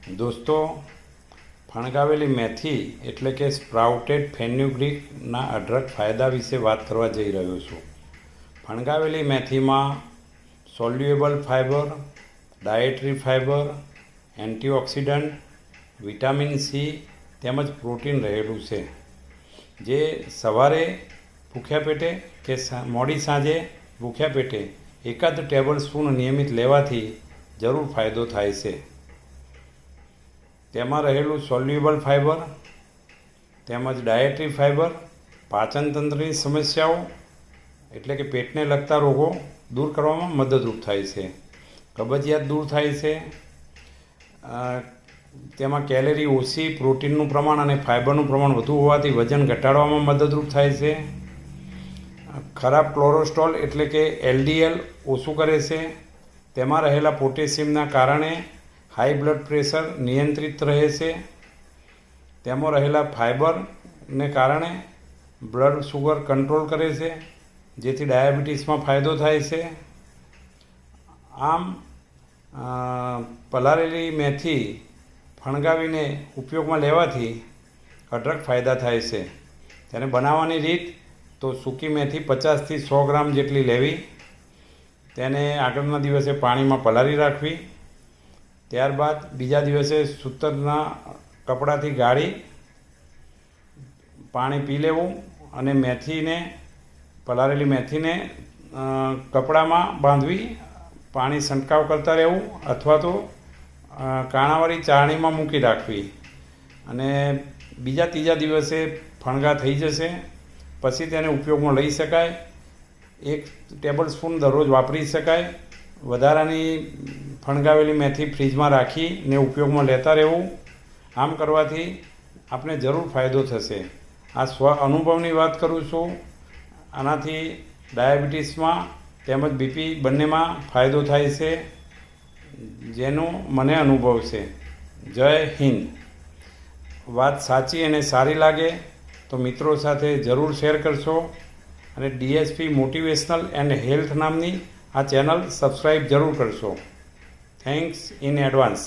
દોસ્તો, ફણગાવેલી મેથી એટલે કે સ્પ્રાઉટેડ ફેન્યુગ્રીકના અઢળક ફાયદા વિશે વાત કરવા જઈ રહ્યો છું. ફણગાવેલી મેથીમાં soluble fibre, dietary fibre, antioxidant, vitamin C તેમજ પ્રોટીન રહેલું છે, જે સવારે ભૂખ્યા પેટે કે મોડી સાંજે ભૂખ્યા પેટે એકાદ ટેબલ સ્પૂન નિયમિત લેવાથી જરૂર ફાયદો થાય છે. તેમાં રહેલું સોલ્યુબલ ફાઇબર તેમજ ડાયેટરી ફાઇબર પાચનતંત્રની સમસ્યાઓ એટલે કે પેટને લગતા રોગો દૂર કરવામાં મદદરૂપ થાય છે. કબજિયાત દૂર થાય છે. તેમાં કેલેરી ઓછી, પ્રોટીનનું પ્રમાણ અને ફાઇબરનું પ્રમાણ વધુ હોવાથી વજન ઘટાડવામાં મદદરૂપ થાય છે. ખરાબ કોલેસ્ટ્રોલ એટલે કે LDL ઓછું કરે છે. તેમાં રહેલા પોટેશિયમના કારણે હાઈ બ્લડ પ્રેશર નિયંત્રિત રહે છે. તેમાં રહેલા ફાઇબરને કારણે બ્લડ શુગર કંટ્રોલ કરે છે, જેથી ડાયાબિટીસમાં ફાયદો થાય છે. આમ પલાળેલી મેથી ફણગાવીને ઉપયોગમાં લેવાથી અઢળક ફાયદા થાય છે. તેને બનાવવાની રીત તો સૂકી મેથી 50થી 100 ગ્રામ જેટલી લેવી, તેને આગળના દિવસે પાણીમાં પલાળી રાખવી, ત્યારબાદ બીજા દિવસે સૂતરના કપડાથી ગાળી પાણી પી લેવું અને પલાળેલી મેથીને કપડામાં બાંધવી, પાણી છંટકાવ કરતા રહેવું અથવા તો કાણાવાળી ચાળણીમાં મૂકી રાખવી અને બીજા ત્રીજા દિવસે ફણગા થઈ જશે. પછી તેને ઉપયોગમાં લઈ શકાય. 1 ટેબલ સ્પૂન દરરોજ વાપરી શકાય. વધારાની ફણગાવેલી મેથી ફ્રીજમાં રાખીને ઉપયોગમાં લેતા રહેવું. આમ કરવાથી આપણે જરૂર ફાયદો થશે. આ અનુભવની વાત કરું છું. આનાથી ડાયાબિટીસમાં તેમજ બીપી બંનેમાં ફાયદો થાય છે, જેનો મને અનુભવ છે. જય હિન્દ. વાત સાચી અને સારી લાગે તો મિત્રો સાથે જરૂર શેર કરશો અને DSP મોટિવેશનલ એન્ડ હેલ્થ નામની આ ચેનલ સબસ્ક્રાઈબ જરૂર કરશો. Thanks in advance.